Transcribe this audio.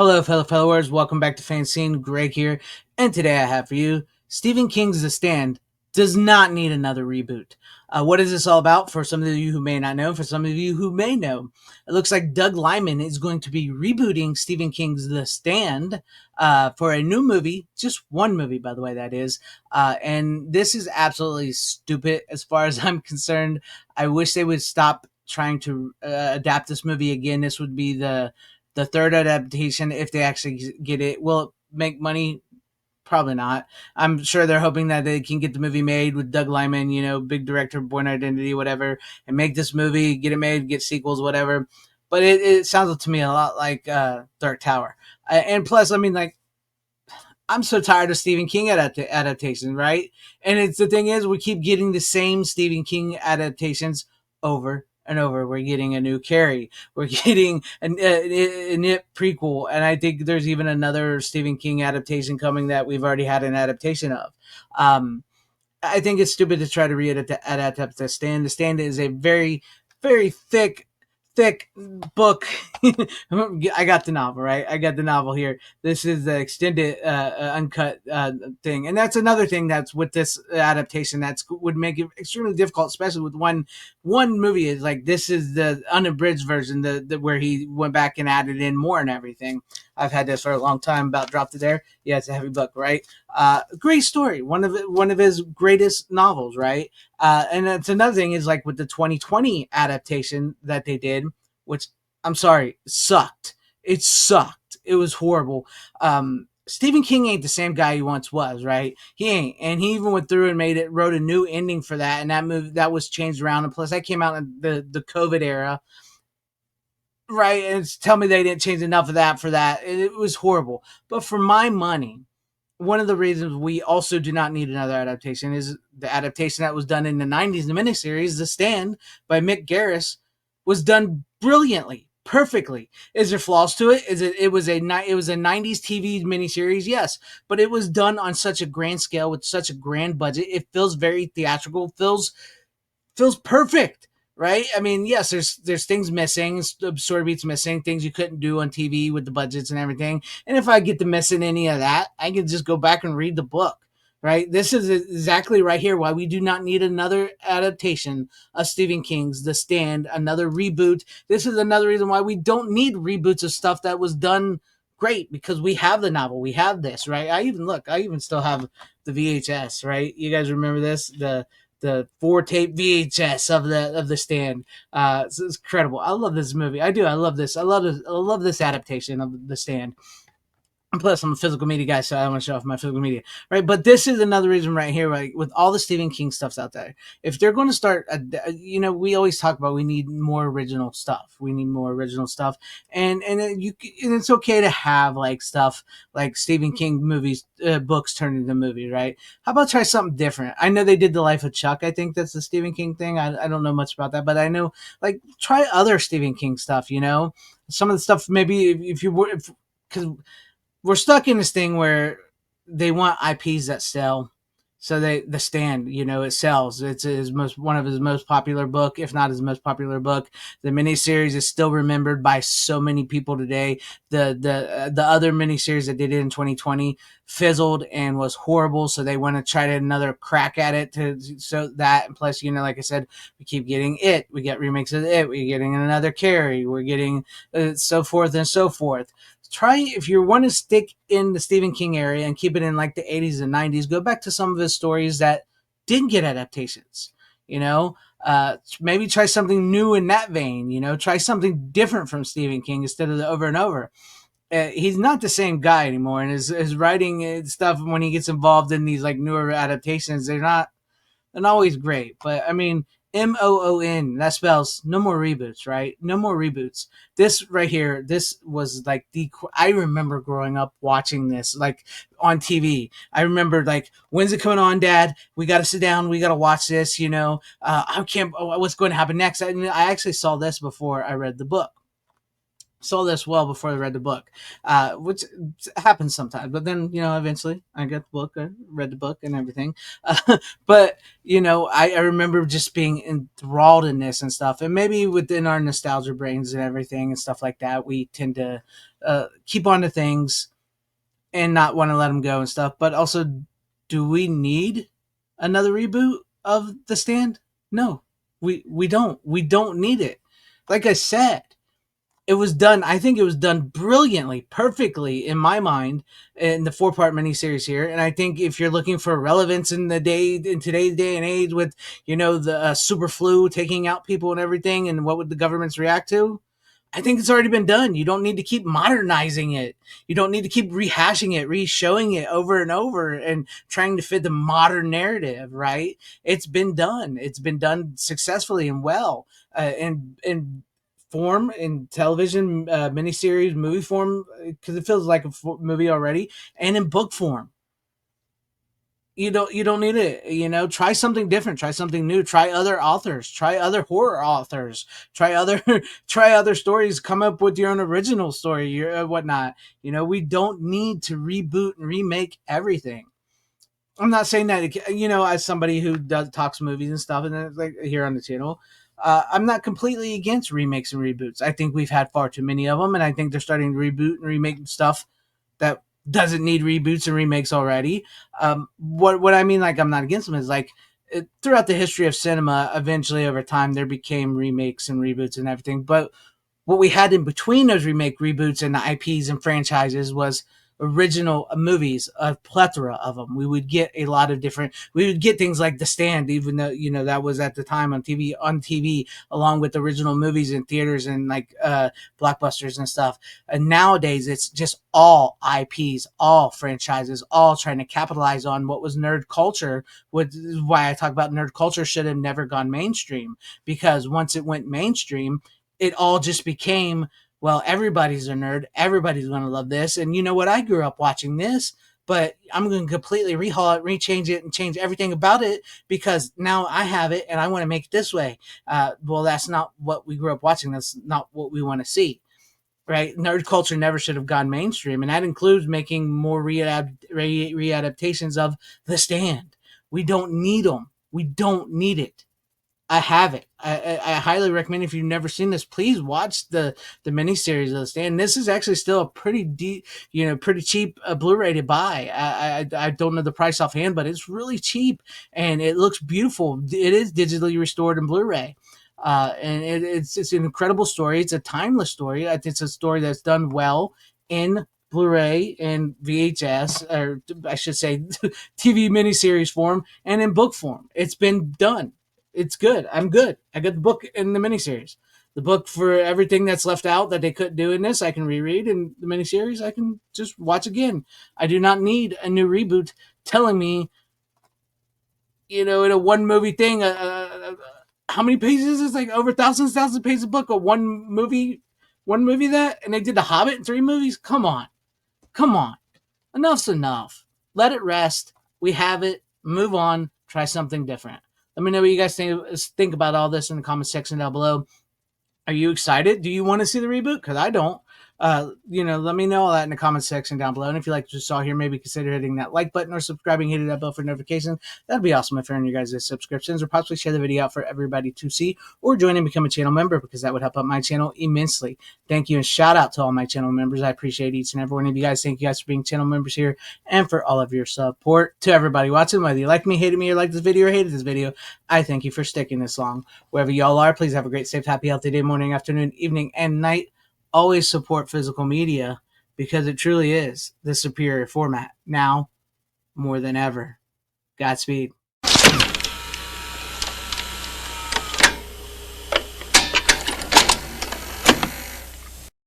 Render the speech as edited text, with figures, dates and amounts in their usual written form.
Hello, fellow followers. Welcome back to FanZcene. Greg here, and today I have for you Stephen King's The Stand does not need another reboot. What is this all about? For some of you who may not know, for some of you who may know, it looks like Doug Liman is going to be rebooting Stephen King's The Stand for a new movie, just one movie, by the way, that is. And this is absolutely stupid as far as I'm concerned. I wish they would stop trying to adapt this movie again. This would be the third adaptation if they actually get it. Will it make money? Probably not. I'm sure they're hoping that they can get the movie made with Doug Liman, big director, Born Identity, whatever, and make this movie, get it made, get sequels, whatever. But it sounds to me a lot like Dark Tower. And plus, I mean, like, I'm so tired of Stephen King adaptations, right? And it's the thing is, we keep getting the same Stephen King adaptations over and over. We're getting a new Carrie. We're getting a Nip prequel, and I think there's even another Stephen King adaptation coming that we've already had an adaptation of. I think it's stupid to try to adapt The Stand. The Stand is a very, very thick book. I got the novel, right? I got the novel here. This is the extended, uncut thing, and that's another thing that's with this adaptation that's would make it extremely difficult, especially with one movie. Is like this is the unabridged version, the where he went back and added in more and everything. I've had this for a long time. About dropped it there. Yeah, it's a heavy book, right? Great story. One of his greatest novels, right? And that's another thing is like with the 2020 adaptation that they did, which I'm sorry, sucked. It sucked. It was horrible. Stephen King ain't the same guy he once was, right? He ain't, and he even went through and wrote a new ending for that, and that movie that was changed around. And plus, that came out in the COVID era, right? And tell me they didn't change enough of that for that. It was horrible. But for my money, one of the reasons we also do not need another adaptation is the adaptation that was done in the 90s, the miniseries, The Stand by Mick Garris, was done brilliantly, perfectly. Is there flaws to it? It was a 90s TV miniseries, yes, but it was done on such a grand scale with such a grand budget. It feels very theatrical, feels perfect, right? I mean, yes, there's things missing, story beats missing, things you couldn't do on TV with the budgets and everything. And if I get to missing any of that, I can just go back and read the book, right? This is exactly right here why we do not need another adaptation of Stephen King's The Stand, another reboot. This is another reason why we don't need reboots of stuff that was done great, because we have the novel, we have this, right? I even still have the VHS, right? You guys remember this? The 4 tape VHS of the Stand. It's incredible. I love this movie. I do. I love this. I love this adaptation of the Stand. And plus, I'm a physical media guy, so I want to show off my physical media, right? But this is another reason right here, right? With all the Stephen King stuffs out there, if they're going to start, we always talk about we need more original stuff. We need more original stuff, and it's okay to have like stuff like Stephen King movies, books turned into movies, right? How about try something different? I know they did The Life of Chuck. I think that's the Stephen King thing. I don't know much about that, but I know like try other Stephen King stuff. Some of the stuff maybe if you were because we're stuck in this thing where they want IPs that sell. So the Stand, it sells. It's one of his most popular book, if not his most popular book. The miniseries is still remembered by so many people today. The other miniseries that they did in 2020 fizzled and was horrible. So they want to try another crack at it so that. And plus, like I said, we keep getting it. We get remakes of it. We're getting another Carrie. We're getting so forth and so forth. Try, if you want to stick in the Stephen King area and keep it in like the 80s and 90s, go back to some of his stories that didn't get adaptations. Maybe try something new in that vein. Try something different from Stephen King instead of the over and over. He's not the same guy anymore, and his writing and stuff, when he gets involved in these like newer adaptations, they're not always great. But I mean, MOON, that spells no more reboots, right? No more reboots. This right here, this was like I remember growing up watching this like on TV. I remember like, when's it coming on, Dad? We got to sit down. We got to watch this, I can't, what's going to happen next? I actually saw this before I read the book. saw this well before I read the book, which happens sometimes. But then, eventually I got the book, I read the book and everything. But, I remember just being enthralled in this and stuff. And maybe within our nostalgia brains and everything and stuff like that, we tend to keep on to things and not want to let them go and stuff. But also, do we need another reboot of The Stand? No, we don't. We don't need it. Like I said, it was done. I think it was done brilliantly, perfectly in my mind, in the 4-part miniseries here. And I think if you're looking for relevance in today's day and age, with the super flu taking out people and everything, and what would the governments react to? I think it's already been done. You don't need to keep modernizing it. You don't need to keep rehashing it, re-showing it over and over and trying to fit the modern narrative, right? It's been done. It's been done successfully and well. In form, in television, miniseries, movie form, because it feels like a movie already, and in book form. You don't need it. Try something different, try something new, try other authors, try other horror authors, try other try other stories, come up with your own original story, your whatnot. We don't need to reboot and remake everything. I'm not saying that, as somebody who does talks movies and stuff, and then, like, here on the channel, I'm not completely against remakes and reboots. I think we've had far too many of them, and I think they're starting to reboot and remake stuff that doesn't need reboots and remakes already. What I mean, like, I'm not against them, is like, throughout the history of cinema, eventually over time there became remakes and reboots and everything. But what we had in between those remake, reboots, and the IPs and franchises was original movies, a plethora of them. We would get a lot of different. We would get things like The Stand, even though that was at the time on TV, along with original movies in theaters and like blockbusters and stuff. And nowadays, it's just all IPs, all franchises, all trying to capitalize on what was nerd culture. Which is why I talk about nerd culture should have never gone mainstream, because once it went mainstream, it all just became, well, everybody's a nerd. Everybody's going to love this. And you know what? I grew up watching this, but I'm going to completely rehaul it, rechange it, and change everything about it because now I have it and I want to make it this way. Well, that's not what we grew up watching. That's not what we want to see. Right? Nerd culture never should have gone mainstream. And that includes making more readaptations of The Stand. We don't need them. We don't need it. I have it. I highly recommend, if you've never seen this, please watch the miniseries of The Stand. This is actually still a pretty pretty cheap Blu-ray to buy. I don't know the price offhand, but it's really cheap and it looks beautiful. It is digitally restored in Blu-ray. And it's an incredible story. It's a timeless story. It's a story that's done well in Blu-ray and VHS, or I should say TV miniseries form, and in book form. It's been done. It's good. I'm good. I got the book and the miniseries. The book, for everything that's left out that they couldn't do in this, I can reread, and the miniseries I can just watch again. I do not need a new reboot telling me, in a one movie thing, how many pages is, like, over thousands pages of book, or one movie that, and they did The Hobbit in 3 movies. Come on, come on, enough's enough. Let it rest. We have it. Move on. Try something different. Let me know what you guys think about all this in the comment section down below. Are you excited? Do you want to see the reboot? Because I don't. Let me know all that in the comment section down below. And if you like what you saw here, maybe consider hitting that like button or subscribing, hitting that bell for notifications. That'd be awesome if you're on your guys' subscriptions, or possibly share the video out for everybody to see, or join and become a channel member, because that would help out my channel immensely. Thank you, and shout out to all my channel members. I appreciate each and every one of you guys. Thank you guys for being channel members here and for all of your support. To everybody watching, whether you like me, hated me, or liked this video, or hated this video, I thank you for sticking this long. Wherever y'all are, please have a great, safe, happy, healthy day, morning, afternoon, evening, and night. Always support physical media, because it truly is the superior format now more than ever. Godspeed.